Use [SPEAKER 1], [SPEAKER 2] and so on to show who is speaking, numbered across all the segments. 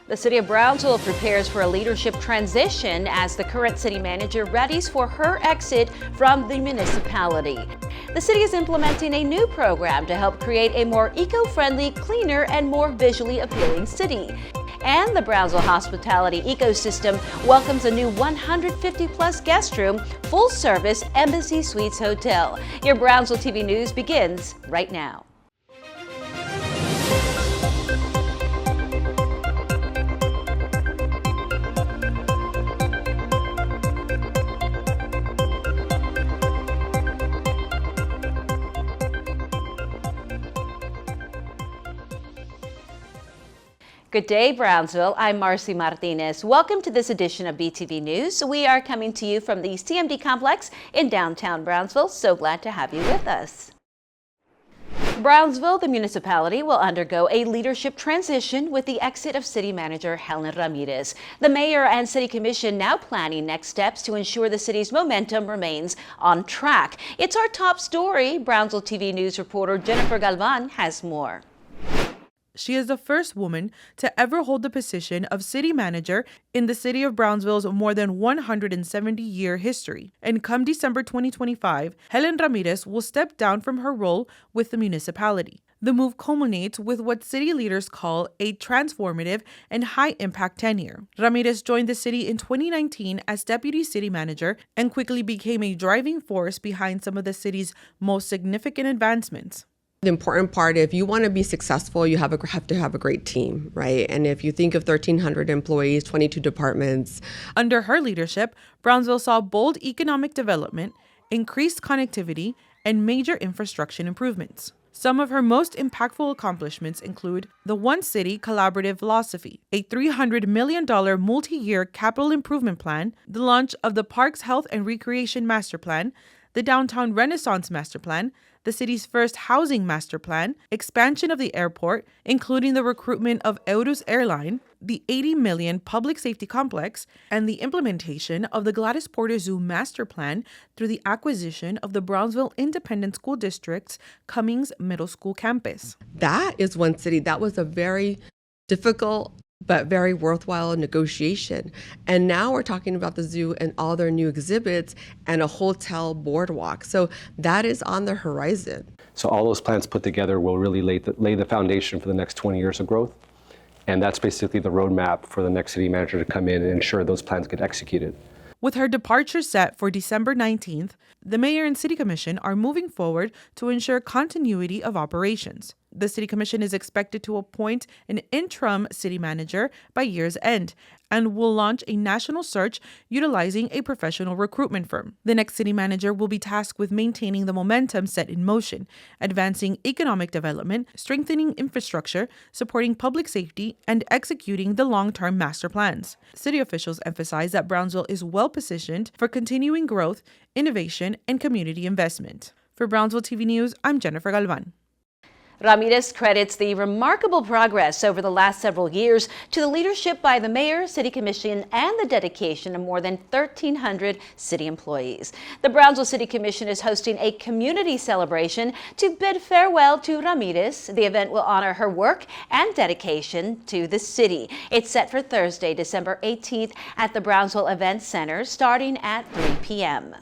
[SPEAKER 1] The city of Brownsville prepares for a leadership transition as the current city manager readies for her exit from the municipality. The city is implementing a new program to help create a more eco-friendly, cleaner, and more visually appealing city. And the Brownsville hospitality ecosystem welcomes a new 150-plus guest room, full-service Embassy Suites Hotel. Your Brownsville TV News begins right now. Good day, Brownsville. I'm Marcy Martinez. Welcome to this edition of BTV News. We are coming to you from the CMD complex in downtown Brownsville. So glad to have you with us. Brownsville, the municipality, will undergo a leadership transition with the exit of City Manager Helen Ramirez. The mayor and city commission now planning next steps to ensure the city's momentum remains on track. It's our top story. Brownsville TV News reporter Jennifer Galvan has more.
[SPEAKER 2] She is the first woman to ever hold the position of city manager in the city of Brownsville's more than 170-year history. And come December 2025, Helen Ramirez will step down from her role with the municipality. The move culminates with what city leaders call a transformative and high-impact tenure. Ramirez joined the city in 2019 as deputy city manager and quickly became a driving force behind some of the city's most significant advancements.
[SPEAKER 3] The important part, if you want to be successful, you have to have a great team, right? And if you think of 1,300 employees, 22 departments.
[SPEAKER 2] Under her leadership, Brownsville saw bold economic development, increased connectivity, and major infrastructure improvements. Some of her most impactful accomplishments include the One City Collaborative Philosophy, a $300 million multi-year capital improvement plan, the launch of the Parks Health and Recreation Master Plan, the Downtown Renaissance Master Plan, the city's first housing master plan, expansion of the airport, including the recruitment of Eurus Airline, the $80 million public safety complex, and the implementation of the Gladys Porter Zoo master plan through the acquisition of the Brownsville Independent School District's Cummings Middle School campus.
[SPEAKER 3] That is One City. That was a very difficult but very worthwhile negotiation. And now we're talking about the zoo and all their new exhibits and a hotel boardwalk. So that is on the horizon.
[SPEAKER 4] So all those plans put together will really lay the foundation for the next 20 years of growth. And that's basically the roadmap for the next city manager to come in and ensure those plans get executed.
[SPEAKER 2] With her departure set for December 19th, the mayor and city commission are moving forward to ensure continuity of operations. The city commission is expected to appoint an interim city manager by year's end and will launch a national search utilizing a professional recruitment firm. The next city manager will be tasked with maintaining the momentum set in motion, advancing economic development, strengthening infrastructure, supporting public safety, and executing the long-term master plans. City officials emphasize that Brownsville is well positioned for continuing growth, innovation, and community investment. For Brownsville TV News, I'm Jennifer Galvan.
[SPEAKER 1] Ramirez credits the remarkable progress over the last several years to the leadership by the mayor, city commission, and the dedication of more than 1,300 city employees. The Brownsville City Commission is hosting a community celebration to bid farewell to Ramirez. The event will honor her work and dedication to the city. It's set for Thursday, December 18th at the Brownsville Event Center, starting at 3 p.m.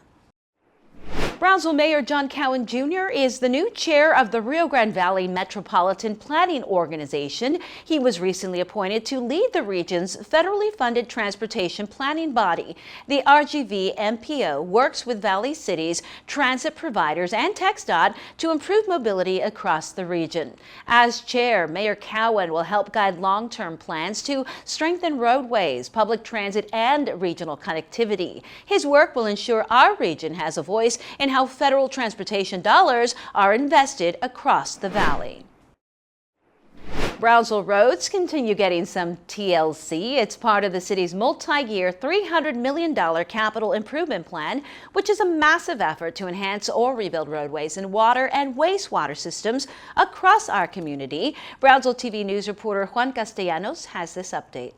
[SPEAKER 1] Brownsville Mayor John Cowan Jr. is the new chair of the Rio Grande Valley Metropolitan Planning Organization. He was recently appointed to lead the region's federally funded transportation planning body. The RGV MPO works with Valley cities, transit providers, and TxDOT to improve mobility across the region. As chair, Mayor Cowan will help guide long-term plans to strengthen roadways, public transit, and regional connectivity. His work will ensure our region has a voice in how federal transportation dollars are invested across the valley. Brownsville roads continue getting some TLC. It's part of the city's multi-year $300 million capital improvement plan, which is a massive effort to enhance or rebuild roadways and water and wastewater systems across our community. Brownsville TV News reporter Juan Castellanos has this update.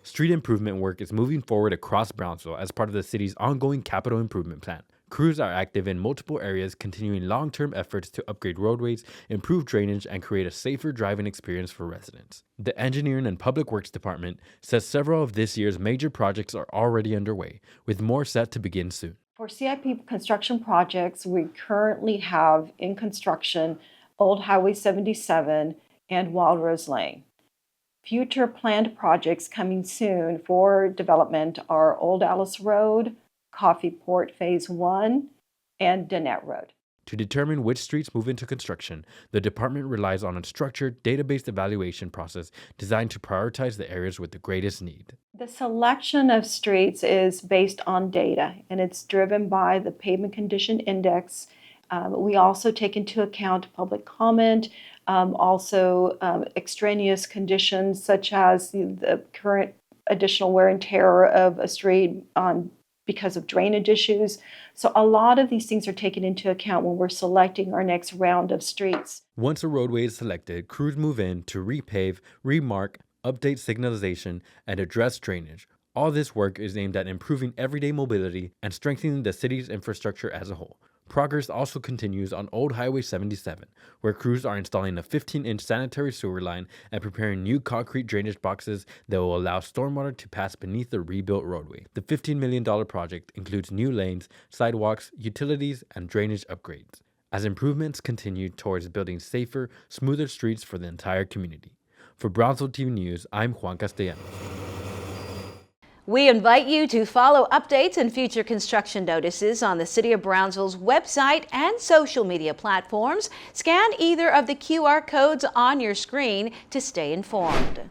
[SPEAKER 5] Street improvement work is moving forward across Brownsville as part of the city's ongoing capital improvement plan. Crews are active in multiple areas, continuing long-term efforts to upgrade roadways, improve drainage, and create a safer driving experience for residents. The Engineering and Public Works Department says several of this year's major projects are already underway, with more set to begin soon.
[SPEAKER 6] For CIP construction projects, we currently have in construction Old Highway 77 and Wild Rose Lane. Future planned projects coming soon for development are Old Alice Road, Coffee Port Phase 1, and Danette Road.
[SPEAKER 5] To determine which streets move into construction, the department relies on a structured, data-based evaluation process designed to prioritize the areas with the greatest need.
[SPEAKER 6] The selection of streets is based on data, and it's driven by the Pavement Condition Index. We also take into account public comment, extraneous conditions such as the current additional wear and tear of a street because of drainage issues. So a lot of these things are taken into account when we're selecting our next round of streets.
[SPEAKER 5] Once a roadway is selected, crews move in to repave, remark, update signalization, and address drainage. All this work is aimed at improving everyday mobility and strengthening the city's infrastructure as a whole. Progress also continues on Old Highway 77, where crews are installing a 15-inch sanitary sewer line and preparing new concrete drainage boxes that will allow stormwater to pass beneath the rebuilt roadway. The $15 million project includes new lanes, sidewalks, utilities, and drainage upgrades, as improvements continue towards building safer, smoother streets for the entire community. For Brownsville TV News, I'm Juan Castellanos.
[SPEAKER 1] We invite you to follow updates and future construction notices on the City of Brownsville's website and social media platforms. Scan either of the QR codes on your screen to stay informed.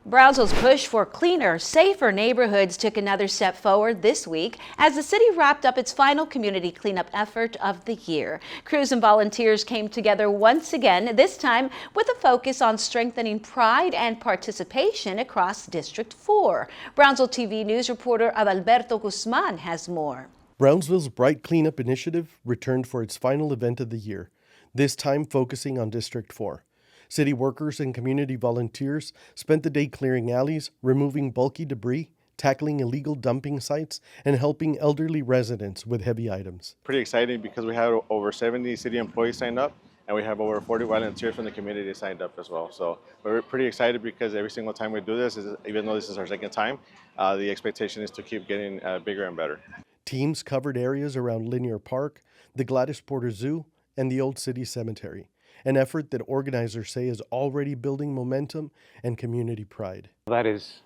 [SPEAKER 1] Brownsville's push for cleaner, safer neighborhoods took another step forward this week as the city wrapped up its final community cleanup effort of the year. Crews and volunteers came together once again, this time with a focus on strengthening pride and participation across District 4. Brownsville TV News reporter Adalberto Guzman has more.
[SPEAKER 7] Brownsville's Bright Cleanup Initiative returned for its final event of the year, this time focusing on District 4. City workers and community volunteers spent the day clearing alleys, removing bulky debris, tackling illegal dumping sites, and helping elderly residents with heavy items.
[SPEAKER 8] Pretty exciting because we had over 70 city employees signed up, and we have over 40 volunteers from the community signed up as well. So we're pretty excited because every single time we do this, even though this is our second time, the expectation is to keep getting bigger and better.
[SPEAKER 7] Teams covered areas around Linear Park, the Gladys Porter Zoo, and the Old City Cemetery, an effort that organizers say is already building momentum and community pride.
[SPEAKER 9] That is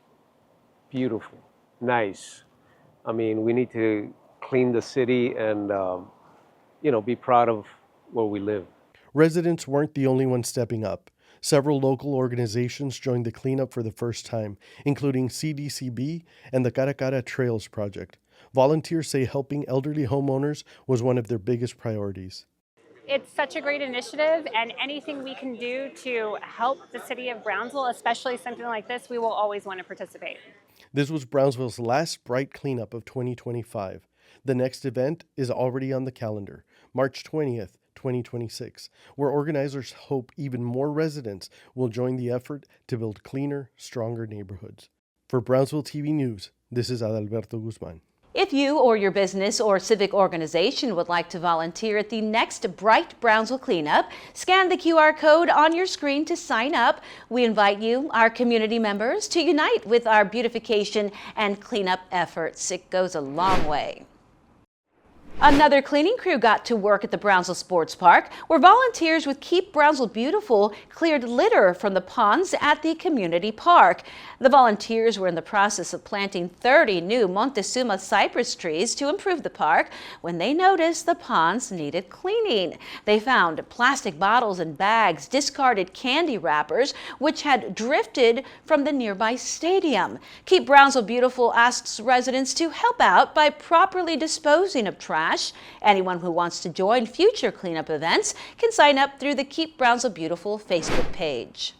[SPEAKER 9] beautiful, nice. I mean, we need to clean the city and, be proud of where we live.
[SPEAKER 7] Residents weren't the only ones stepping up. Several local organizations joined the cleanup for the first time, including CDCB and the Cara Cara Trails Project. Volunteers say helping elderly homeowners was one of their biggest priorities.
[SPEAKER 10] It's such a great initiative, and anything we can do to help the city of Brownsville, especially something like this, we will always want to participate.
[SPEAKER 7] This was Brownsville's last Bright Cleanup of 2025. The next event is already on the calendar, March 20th, 2026, where organizers hope even more residents will join the effort to build cleaner, stronger neighborhoods. For Brownsville TV News, this is Adalberto Guzman.
[SPEAKER 1] If you or your business or civic organization would like to volunteer at the next Bright Brownsville Cleanup, scan the QR code on your screen to sign up. We invite you, our community members, to unite with our beautification and cleanup efforts. It goes a long way. Another cleaning crew got to work at the Brownsville Sports Park, where volunteers with Keep Brownsville Beautiful cleared litter from the ponds at the community park. The volunteers were in the process of planting 30 new Montezuma cypress trees to improve the park when they noticed the ponds needed cleaning. They found plastic bottles and bags, discarded candy wrappers, which had drifted from the nearby stadium. Keep Brownsville Beautiful asks residents to help out by properly disposing of trash. Anyone who wants to join future cleanup events can sign up through the Keep Brownsville Beautiful Facebook page.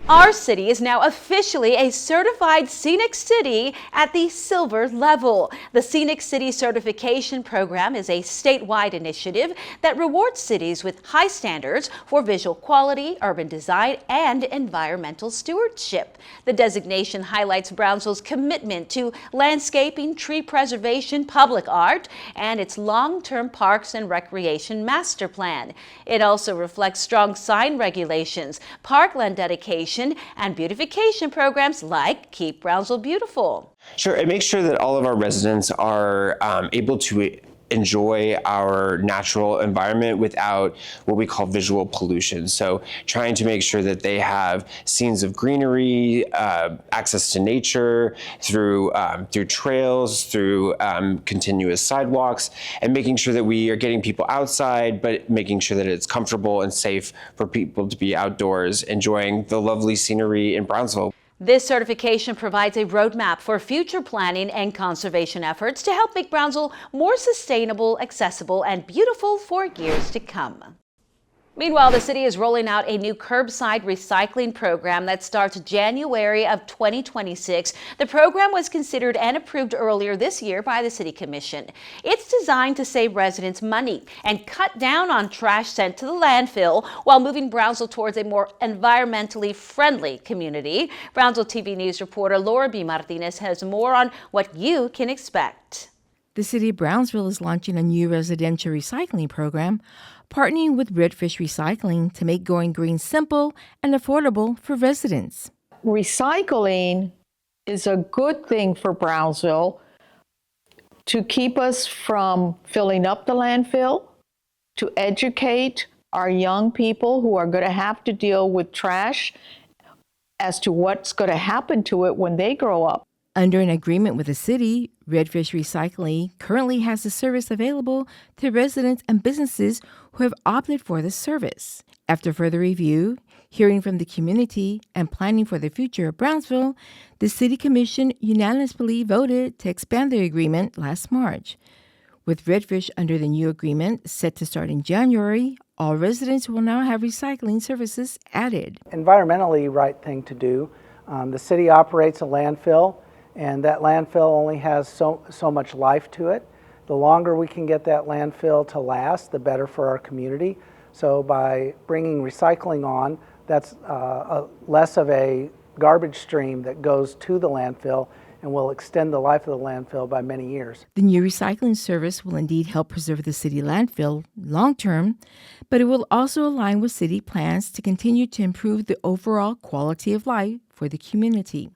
[SPEAKER 1] Our city is now officially a certified scenic city at the silver level. The Scenic City Certification Program is a statewide initiative that rewards cities with high standards for visual quality, urban design, and environmental stewardship. The designation highlights Brownsville's commitment to landscaping, tree preservation, public art, and its long-term parks and recreation master plan. It also reflects strong sign regulations, parkland dedication, and beautification programs like Keep Brownsville Beautiful.
[SPEAKER 11] Sure, it makes sure that all of our residents are able to enjoy our natural environment without what we call visual pollution. So trying to make sure that they have scenes of greenery, access to nature through trails, through continuous sidewalks, and making sure that we are getting people outside, but making sure that it's comfortable and safe for people to be outdoors, enjoying the lovely scenery in Brownsville.
[SPEAKER 1] This certification provides a roadmap for future planning and conservation efforts to help make Brownsville more sustainable, accessible, and beautiful for years to come. Meanwhile, the city is rolling out a new curbside recycling program that starts January of 2026. The program was considered and approved earlier this year by the City Commission. It's designed to save residents money and cut down on trash sent to the landfill while moving Brownsville towards a more environmentally friendly community. Brownsville TV News reporter Laura B. Martinez has more on what you can expect.
[SPEAKER 12] The city of Brownsville is launching a new residential recycling program, partnering with Redfish Recycling to make going green simple and affordable for residents.
[SPEAKER 13] Recycling is a good thing for Brownsville to keep us from filling up the landfill, to educate our young people who are going to have to deal with trash as to what's going to happen to it when they grow up.
[SPEAKER 12] Under an agreement with the city, Redfish Recycling currently has the service available to residents and businesses who have opted for the service. After further review, hearing from the community, and planning for the future of Brownsville, the City Commission unanimously voted to expand the agreement last March. With Redfish under the new agreement set to start in January, all residents will now have recycling services added.
[SPEAKER 14] Environmentally right thing to do. The city operates a landfill, and that landfill only has so much life to it. The longer we can get that landfill to last, the better for our community. So by bringing recycling on, that's less of a garbage stream that goes to the landfill and will extend the life of the landfill by many years.
[SPEAKER 12] The new recycling service will indeed help preserve the city landfill long term, but it will also align with city plans to continue to improve the overall quality of life for the community.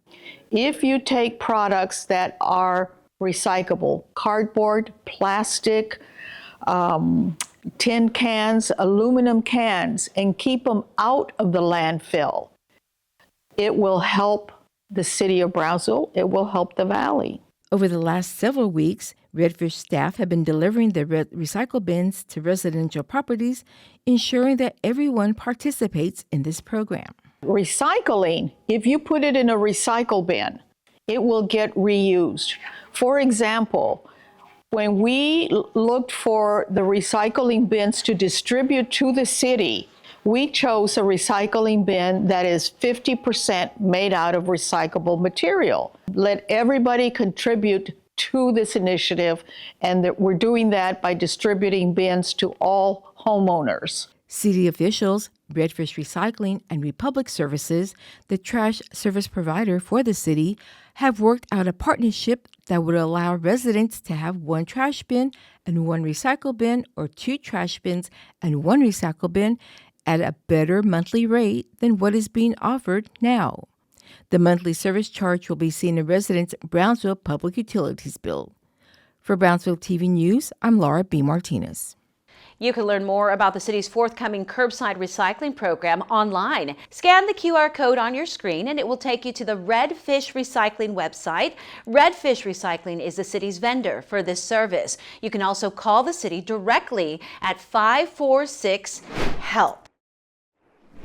[SPEAKER 13] If you take products that are recyclable, cardboard, plastic, tin cans, aluminum cans, and keep them out of the landfill, it will help the city of Brownsville, it will help the valley.
[SPEAKER 12] Over the last several weeks, Redfish staff have been delivering the recycle bins to residential properties, ensuring that everyone participates in this program.
[SPEAKER 13] Recycling, if you put it in a recycle bin, it will get reused. For example, when we looked for the recycling bins to distribute to the city, we chose a recycling bin that is 50% made out of recyclable material. Let everybody contribute to this initiative, and that we're doing that by distributing bins to all homeowners.
[SPEAKER 12] City officials, Redfish Recycling, and Republic Services, the trash service provider for the city, have worked out a partnership that would allow residents to have one trash bin and one recycle bin, or two trash bins and one recycle bin, at a better monthly rate than what is being offered now. The monthly service charge will be seen in residents' Brownsville Public Utilities bill. For Brownsville TV News, I'm Laura B. Martinez.
[SPEAKER 1] You can learn more about the city's forthcoming curbside recycling program online. Scan the QR code on your screen and it will take you to the Redfish Recycling website. Redfish Recycling is the city's vendor for this service. You can also call the city directly at 546-HELP.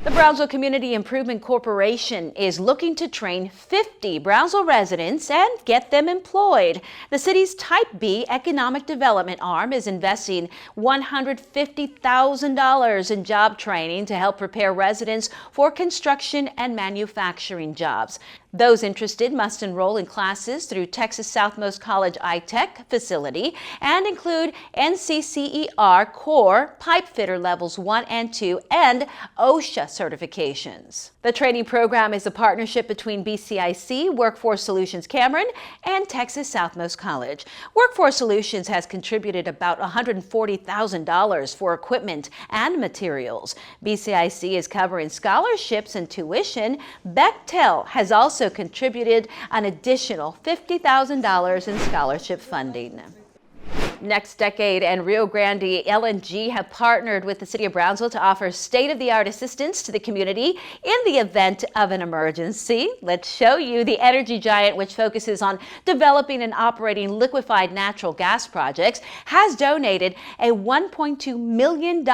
[SPEAKER 1] The Brownsville Community Improvement Corporation is looking to train 50 Brownsville residents and get them employed. The city's Type B economic development arm is investing $150,000 in job training to help prepare residents for construction and manufacturing jobs. Those interested must enroll in classes through Texas Southmost College iTech facility and include NCCER Core Pipe Fitter Levels 1 and 2 and OSHA certifications. The training program is a partnership between BCIC, Workforce Solutions Cameron, and Texas Southmost College. Workforce Solutions has contributed about $140,000 for equipment and materials. BCIC is covering scholarships and tuition. Bechtel has also contributed an additional $50,000 in scholarship funding. Next Decade and Rio Grande LNG have partnered with the City of Brownsville to offer state-of-the-art assistance to the community in the event of an emergency. Let's show you. The energy giant, which focuses on developing and operating liquefied natural gas projects, has donated a $1.2 million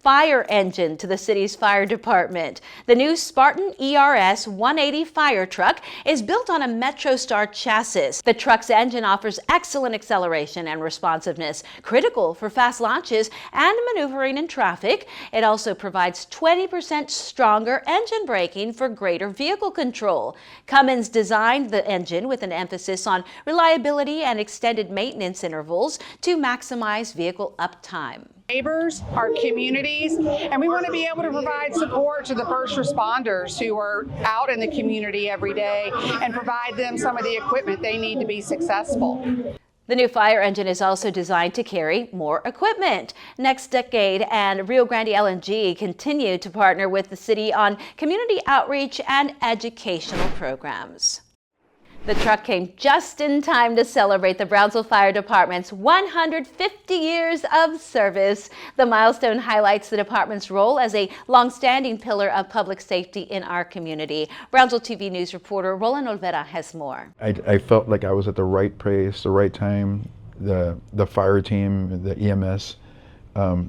[SPEAKER 1] fire engine to the city's fire department. The new Spartan ERS 180 fire truck is built on a MetroStar chassis. The truck's engine offers excellent acceleration and responsiveness, critical for fast launches and maneuvering in traffic. It also provides 20% stronger engine braking for greater vehicle control. Cummins designed the engine with an emphasis on reliability and extended maintenance intervals to maximize vehicle uptime.
[SPEAKER 15] Neighbors, our communities, and we want to be able to provide support to the first responders who are out in the community every day and provide them some of the equipment they need to be successful.
[SPEAKER 1] The new fire engine is also designed to carry more equipment. Next Decade and Rio Grande LNG continue to partner with the city on community outreach and educational programs. The truck came just in time to celebrate the Brownsville Fire Department's 150 years of service. The milestone highlights the department's role as a long-standing pillar of public safety in our community. Brownsville TV News reporter Roland Olvera has more.
[SPEAKER 16] I felt like I was at the right place, the right time. The fire team, the EMS,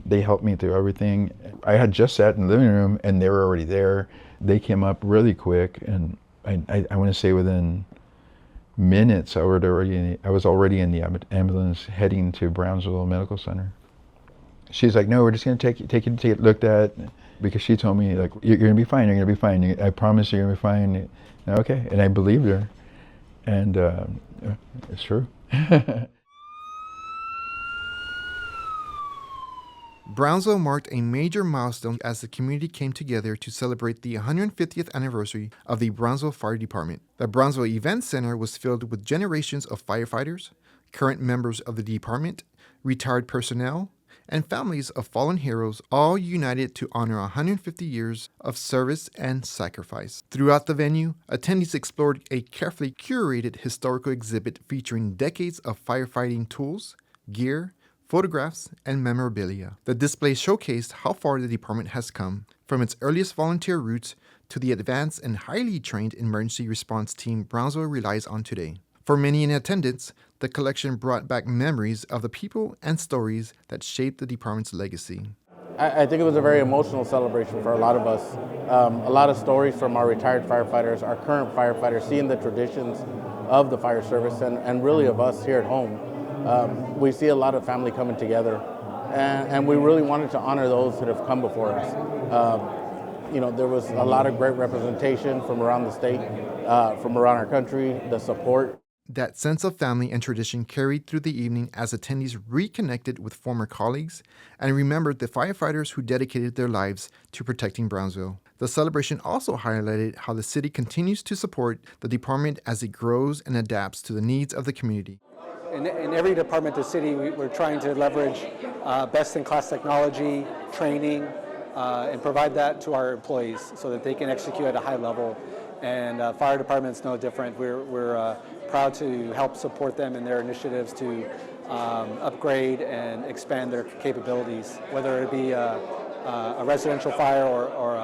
[SPEAKER 16] they helped me through everything. I had just sat in the living room and they were already there. They came up really quick, and I want to say within minutes I was already in the ambulance heading to Brownsville Medical Center. She's like, no, we're just going to take you to get looked at, because she told me, like, you're going to be fine, you're going to be fine, I promise you're going to be fine. Okay, and I believed her, and it's true.
[SPEAKER 17] Brownsville marked a major milestone as the community came together to celebrate the 150th anniversary of the Brownsville Fire Department. The Brownsville Event Center was filled with generations of firefighters, current members of the department, retired personnel, and families of fallen heroes, all united to honor 150 years of service and sacrifice. Throughout the venue, attendees explored a carefully curated historical exhibit featuring decades of firefighting tools, gear, photographs, and memorabilia. The display showcased how far the department has come, from its earliest volunteer roots to the advanced and highly trained emergency response team Brownsville relies on today. For many in attendance, the collection brought back memories of the people and stories that shaped the department's legacy.
[SPEAKER 18] I think it was a very emotional celebration for a lot of us. A lot of stories from our retired firefighters, our current firefighters, seeing the traditions of the fire service and really of us here at home. We see a lot of family coming together, and we really wanted to honor those that have come before us. There was a lot of great representation from around the state, from around our country, the support.
[SPEAKER 17] That sense of family and tradition carried through the evening as attendees reconnected with former colleagues and remembered the firefighters who dedicated their lives to protecting Brownsville. The celebration also highlighted how the city continues to support the department as it grows and adapts to the needs of the community.
[SPEAKER 19] In every department of the city, we're trying to leverage best-in-class technology, training, and provide that to our employees so that they can execute at a high level. And fire department's no different. We're proud to help support them in their initiatives to upgrade and expand their capabilities, whether it be a residential fire or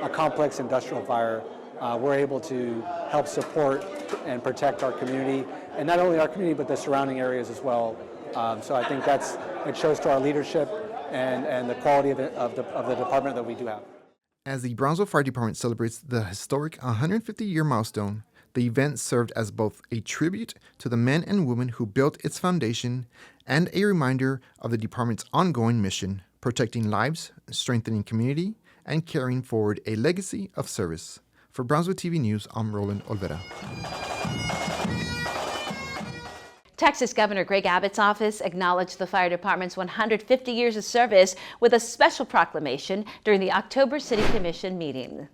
[SPEAKER 19] a complex industrial fire. We're able to help support and protect our community, and not only our community, but the surrounding areas as well. So I think it shows to our leadership and the quality of the department that we do have.
[SPEAKER 17] As the Brownsville Fire Department celebrates the historic 150-year milestone, the event served as both a tribute to the men and women who built its foundation and a reminder of the department's ongoing mission, protecting lives, strengthening community, and carrying forward a legacy of service. For Brownsville TV News, I'm Roland Olvera.
[SPEAKER 1] Texas Governor Greg Abbott's office acknowledged the fire department's 150 years of service with a special proclamation during the October City Commission meeting.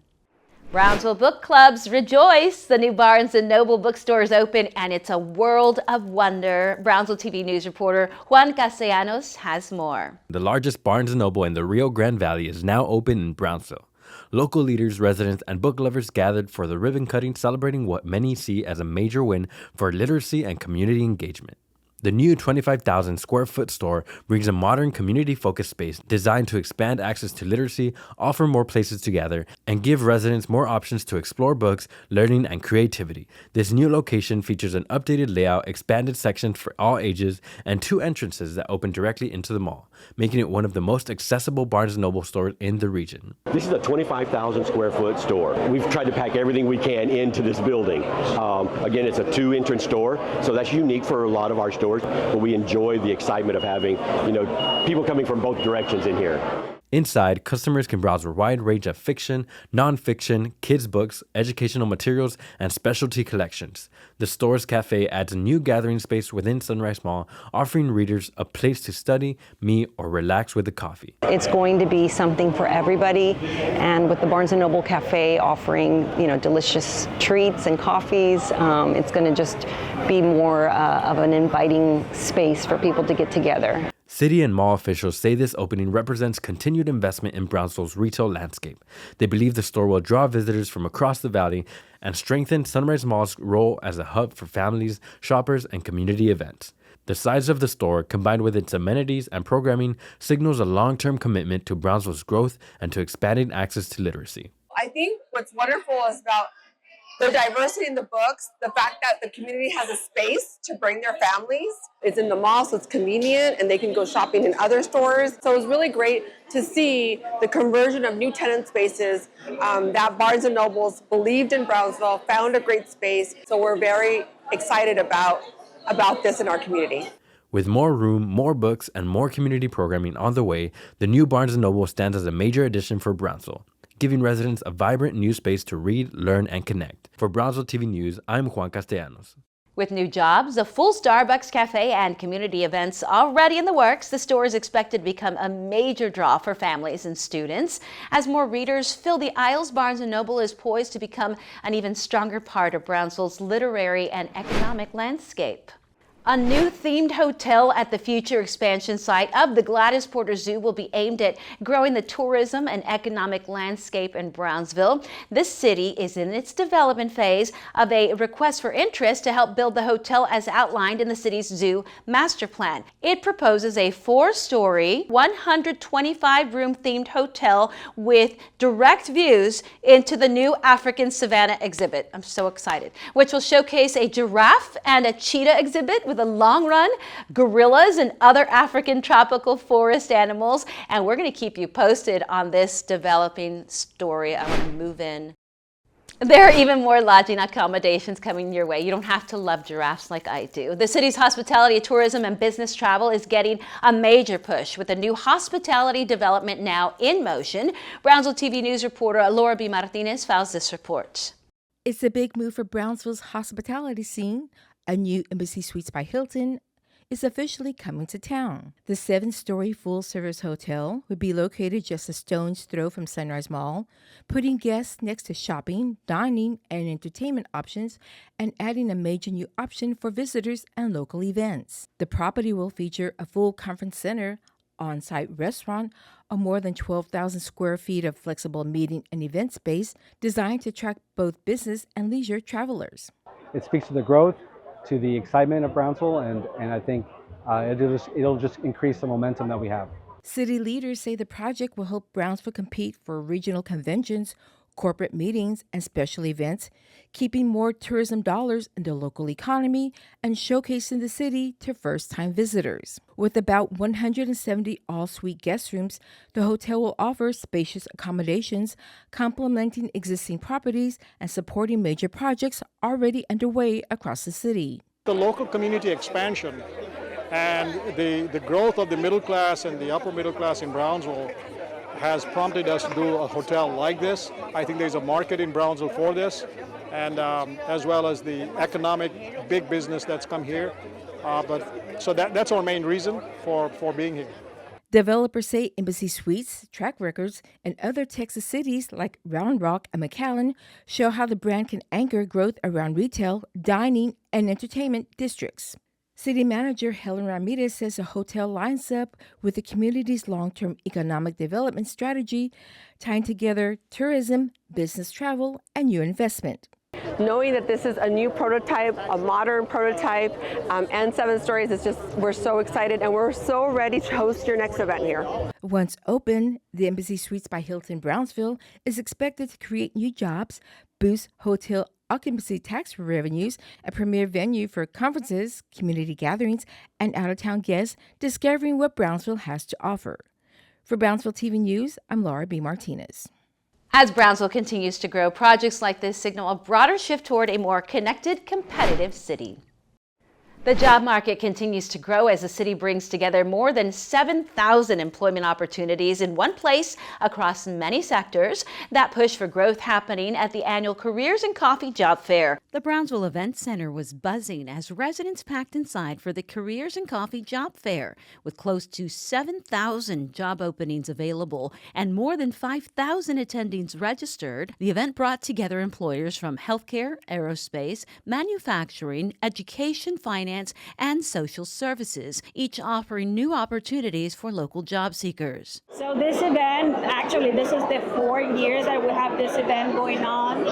[SPEAKER 1] Brownsville book clubs rejoice. The new Barnes & Noble bookstore is open and it's a world of wonder. Brownsville TV News reporter Juan Castellanos has more.
[SPEAKER 5] The largest Barnes & Noble in the Rio Grande Valley is now open in Brownsville. Local leaders, residents, and book lovers gathered for the ribbon cutting, celebrating what many see as a major win for literacy and community engagement. The new 25,000 square foot store brings a modern community-focused space designed to expand access to literacy, offer more places to gather, and give residents more options to explore books, learning, and creativity. This new location features an updated layout, expanded sections for all ages, and 2 entrances that open directly into the mall, making it one of the most accessible Barnes & Noble stores in the region.
[SPEAKER 20] This is a 25,000 square foot store. We've tried to pack everything we can into this building. Again, it's a 2-entrance store, so that's unique for a lot of our stores. But we enjoy the excitement of having, people coming from both directions in here.
[SPEAKER 5] Inside, customers can browse a wide range of fiction, nonfiction, kids' books, educational materials, and specialty collections. The store's cafe adds a new gathering space within Sunrise Mall, offering readers a place to study, meet, or relax with a coffee.
[SPEAKER 21] It's going to be something for everybody, and with the Barnes & Noble Cafe offering, delicious treats and coffees, it's going to just be more of an inviting space for people to get together.
[SPEAKER 5] City and mall officials say this opening represents continued investment in Brownsville's retail landscape. They believe the store will draw visitors from across the valley and strengthen Sunrise Mall's role as a hub for families, shoppers, and community events. The size of the store, combined with its amenities and programming, signals a long-term commitment to Brownsville's growth and to expanding access to literacy.
[SPEAKER 22] I think what's wonderful is about the diversity in the books, the fact that the community has a space to bring their families. It's in the mall, so it's convenient, and they can go shopping in other stores. So it was really great to see the conversion of new tenant spaces that Barnes & Noble's believed in Brownsville, found a great space. So we're very excited about this in our community.
[SPEAKER 5] With more room, more books, and more community programming on the way, the new Barnes & Noble stands as a major addition for Brownsville, giving residents a vibrant new space to read, learn, and connect. For Brownsville TV News, I'm Juan Castellanos.
[SPEAKER 1] With new jobs, a full Starbucks cafe, and community events already in the works, the store is expected to become a major draw for families and students. As more readers fill the aisles, Barnes & Noble is poised to become an even stronger part of Brownsville's literary and economic landscape. A new themed hotel at the future expansion site of the Gladys Porter Zoo will be aimed at growing the tourism and economic landscape in Brownsville. This city is in its development phase of a request for interest to help build the hotel as outlined in the city's zoo master plan. It proposes a 4-story, 125-room themed hotel with direct views into the new African Savannah exhibit. I'm so excited, which will showcase a giraffe and a cheetah exhibit with a long run, gorillas, and other African tropical forest animals. And we're going to keep you posted on this developing story. I want to move in. There are even more lodging accommodations coming your way. You don't have to love giraffes like I do. The city's hospitality, tourism, and business travel is getting a major push with a new hospitality development now in motion. Brownsville TV News reporter Laura B. Martinez files this report.
[SPEAKER 12] It's a big move for Brownsville's hospitality scene. A new Embassy Suites by Hilton is officially coming to town. The 7-story full-service hotel would be located just a stone's throw from Sunrise Mall, putting guests next to shopping, dining, and entertainment options, and adding a major new option for visitors and local events. The property will feature a full conference center, on-site restaurant, a more than 12,000 square feet of flexible meeting and event space designed to attract both business and leisure travelers.
[SPEAKER 23] It speaks to the growth, to the excitement of Brownsville, and I think it'll just increase the momentum that we have.
[SPEAKER 12] City leaders say the project will help Brownsville compete for regional conventions, corporate meetings, and special events, keeping more tourism dollars in the local economy and showcasing the city to first-time visitors. With about 170 all-suite guest rooms, the hotel will offer spacious accommodations, complementing existing properties and supporting major projects already underway across the city.
[SPEAKER 2] The local community expansion and the growth of the middle class and the upper middle class in Brownsville has prompted us to do a hotel like this. I think there's a market in Brownsville for this, and as well as the economic big business that's come here. So that's our main reason for being here.
[SPEAKER 12] Developers say Embassy Suites, track records, and other Texas cities like Round Rock and McAllen show how the brand can anchor growth around retail, dining, and entertainment districts. City Manager Helen Ramirez says the hotel lines up with the community's long-term economic development strategy, tying together tourism, business travel, and new investment.
[SPEAKER 22] Knowing that this is a new prototype, a modern prototype, and 7 stories, we're so excited and we're so ready to host your next event here.
[SPEAKER 12] Once open, the Embassy Suites by Hilton Brownsville is expected to create new jobs, boost hotel occupancy tax revenues, a premier venue for conferences, community gatherings, and out-of-town guests discovering what Brownsville has to offer. For Brownsville TV News, I'm Laura B. Martinez.
[SPEAKER 1] As Brownsville continues to grow, projects like this signal a broader shift toward a more connected, competitive city. The job market continues to grow as the city brings together more than 7,000 employment opportunities in one place across many sectors. That push for growth happening at the annual Careers in Coffee Job Fair.
[SPEAKER 3] The Brownsville Event Center was buzzing as residents packed inside for the Careers in Coffee Job Fair, with close to 7,000 job openings available and more than 5,000 attendings registered. The event brought together employers from healthcare, aerospace, manufacturing, education, finance, and social services, each offering new opportunities for local job seekers.
[SPEAKER 4] So this event, actually this is the 4th year that we have this event going on.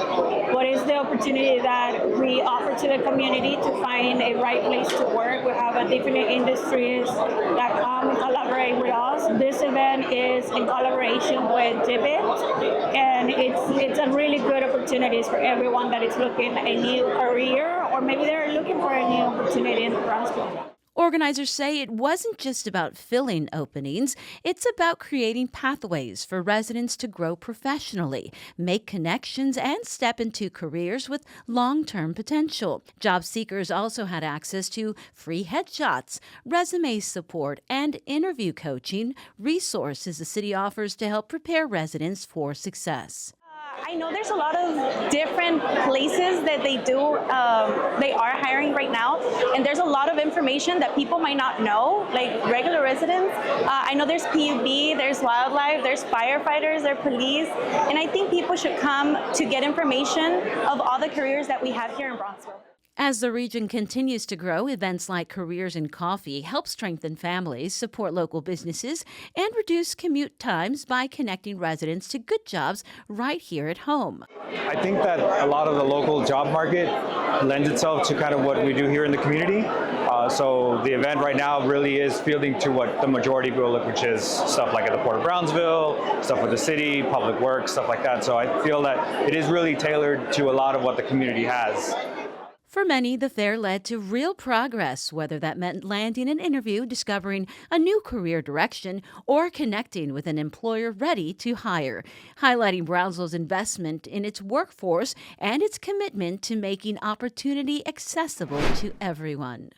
[SPEAKER 4] What is the opportunity that we offer to the community to find a right place to work? We have different industries that come and collaborate with us. This event is in collaboration with Divot, and it's a really good opportunities for everyone that is looking a new career, or maybe they're looking for a new opportunity in Brownsville.
[SPEAKER 3] Organizers say it wasn't just about filling openings, it's about creating pathways for residents to grow professionally, make connections, and step into careers with long-term potential. Job seekers also had access to free headshots, resume support, and interview coaching, resources the city offers to help prepare residents for success.
[SPEAKER 4] I know there's a lot of different places that they are hiring right now, and there's a lot of information that people might not know, like regular residents. I know there's PUB, there's wildlife, there's firefighters, there's police, and I think people should come to get information of all the careers that we have here in Brownsville.
[SPEAKER 3] As the region continues to grow, events like Careers in Coffee help strengthen families, support local businesses, and reduce commute times by connecting residents to good jobs right here at home.
[SPEAKER 24] I think that a lot of the local job market lends itself to kind of what we do here in the community. So the event right now really is fielding to what the majority will look, which is stuff like at the Port of Brownsville, stuff with the city, public works, stuff like that. So I feel that it is really tailored to a lot of what the community has.
[SPEAKER 3] For many, the fair led to real progress, whether that meant landing an interview, discovering a new career direction, or connecting with an employer ready to hire, highlighting Brownsville's investment in its workforce and its commitment to making opportunity accessible to everyone.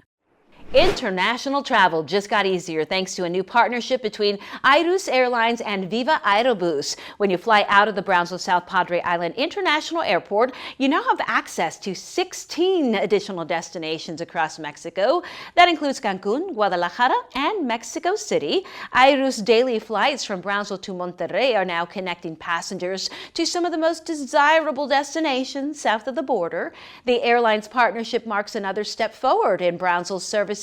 [SPEAKER 1] International travel just got easier thanks to a new partnership between Airus Airlines and Viva Aerobus. When you fly out of the Brownsville South Padre Island International Airport, you now have access to 16 additional destinations across Mexico. That includes Cancun, Guadalajara, and Mexico City. Airus daily flights from Brownsville to Monterrey are now connecting passengers to some of the most desirable destinations south of the border. The airline's partnership marks another step forward in Brownsville's services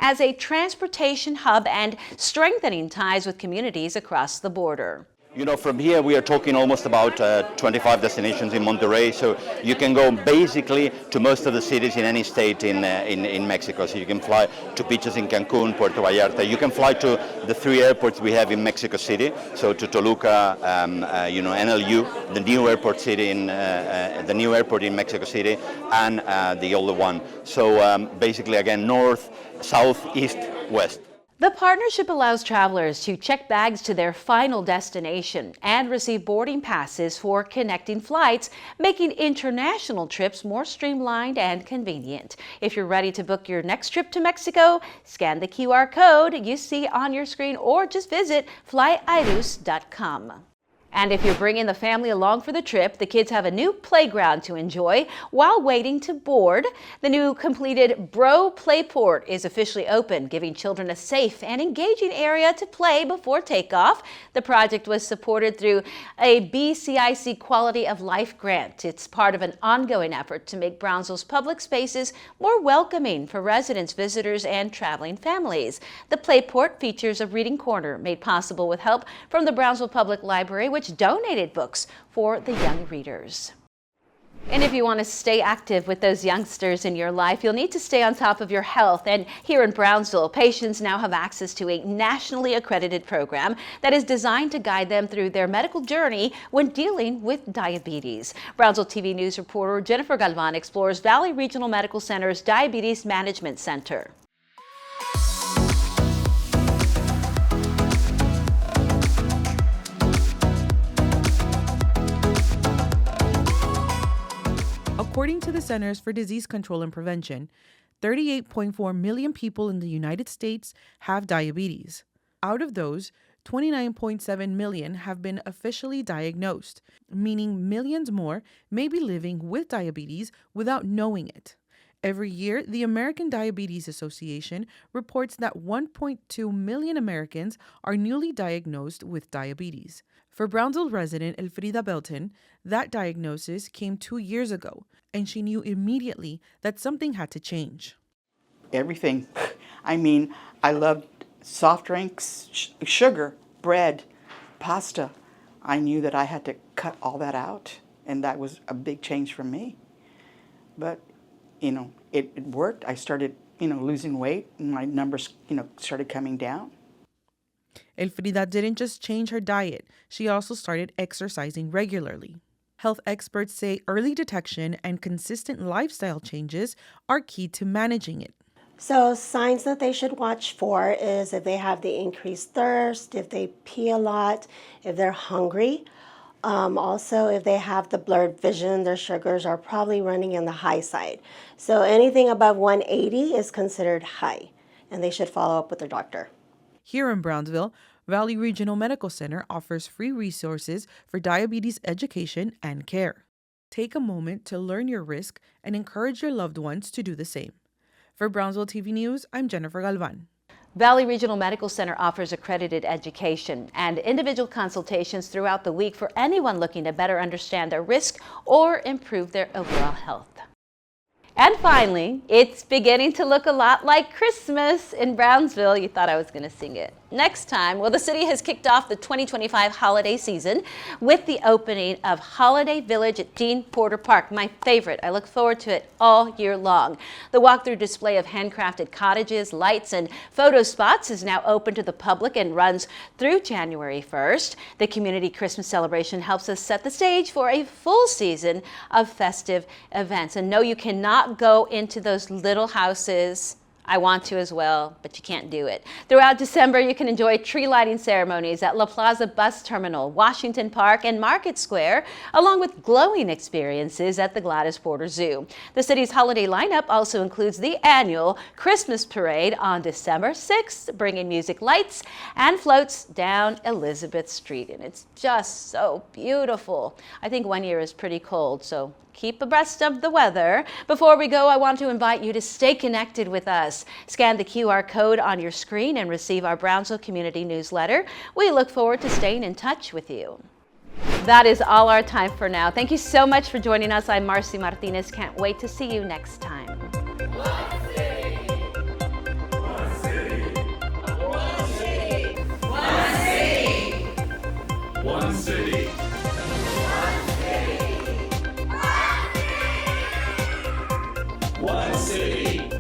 [SPEAKER 1] as a transportation hub and strengthening ties with communities across the border.
[SPEAKER 6] You know, from here we are talking almost about 25 destinations in Monterrey, so you can go basically to most of the cities in any state in Mexico. So you can fly to beaches in Cancun, Puerto Vallarta. You can fly to the 3 airports we have in Mexico City, so to Toluca, NLU, the new airport in Mexico City, and the older one. So basically, again, north, south, east, west.
[SPEAKER 1] The partnership allows travelers to check bags to their final destination and receive boarding passes for connecting flights, making international trips more streamlined and convenient. If you're ready to book your next trip to Mexico, scan the QR code you see on your screen or just visit flyairus.com. And if you're bringing the family along for the trip, the kids have a new playground to enjoy while waiting to board. The new completed Bro Playport is officially open, giving children a safe and engaging area to play before takeoff. The project was supported through a BCIC Quality of Life grant. It's part of an ongoing effort to make Brownsville's public spaces more welcoming for residents, visitors, and traveling families. The Playport features a reading corner made possible with help from the Brownsville Public Library, which donated books for the young readers. And if you want to stay active with those youngsters in your life, you'll need to stay on top of your health. And here in Brownsville, patients now have access to a nationally accredited program that is designed to guide them through their medical journey when dealing with diabetes. Brownsville TV News reporter Jennifer Galvan explores Valley Regional Medical Center's Diabetes Management Center.
[SPEAKER 8] According to the Centers for Disease Control and Prevention, 38.4 million people in the United States have diabetes. Out of those, 29.7 million have been officially diagnosed, meaning millions more may be living with diabetes without knowing it. Every year, the American Diabetes Association reports that 1.2 million Americans are newly diagnosed with diabetes. For Brownsville resident Elfrida Belton, that diagnosis came 2 years ago, and she knew immediately that something had to change.
[SPEAKER 9] Everything. I mean, I loved soft drinks, sugar, bread, pasta. I knew that I had to cut all that out, and that was a big change for me. But, it worked. I started, losing weight, and my numbers, started coming down.
[SPEAKER 8] Elfrida didn't just change her diet, she also started exercising regularly. Health experts say early detection and consistent lifestyle changes are key to managing it.
[SPEAKER 10] So signs that they should watch for is if they have the increased thirst, if they pee a lot, if they're hungry. Also, if they have the blurred vision, their sugars are probably running on the high side. So anything above 180 is considered high, and they should follow up with their doctor.
[SPEAKER 8] Here in Brownsville, Valley Regional Medical Center offers free resources for diabetes education and care. Take a moment to learn your risk and encourage your loved ones to do the same. For Brownsville TV News, I'm Jennifer Galvan.
[SPEAKER 1] Valley Regional Medical Center offers accredited education and individual consultations throughout the week for anyone looking to better understand their risk or improve their overall health. And finally, it's beginning to look a lot like Christmas in Brownsville. You thought I was going to sing it. Next time, well, the city has kicked off the 2025 holiday season with the opening of Holiday Village at Dean Porter Park, my favorite. I look forward to it all year long. The walkthrough display of handcrafted cottages, lights, and photo spots is now open to the public and runs through January 1st. The community Christmas celebration helps us set the stage for a full season of festive events. And no, you cannot go into those little houses. I want to as well, but you can't do it. Throughout December, you can enjoy tree lighting ceremonies at La Plaza Bus Terminal, Washington Park, and Market Square, along with glowing experiences at the Gladys Porter Zoo. The city's holiday lineup also includes the annual Christmas Parade on December 6th, bringing music, lights, and floats down Elizabeth Street. And it's just so beautiful. I think one year is pretty cold, so keep abreast of the weather. Before we go, I want to invite you to stay connected with us. Scan the QR code on your screen and receive our Brownsville Community Newsletter. We look forward to staying in touch with you. That is all our time for now. Thank you so much for joining us. I'm Marcy Martinez. Can't wait to see you next time.
[SPEAKER 25] One
[SPEAKER 7] One city. One city.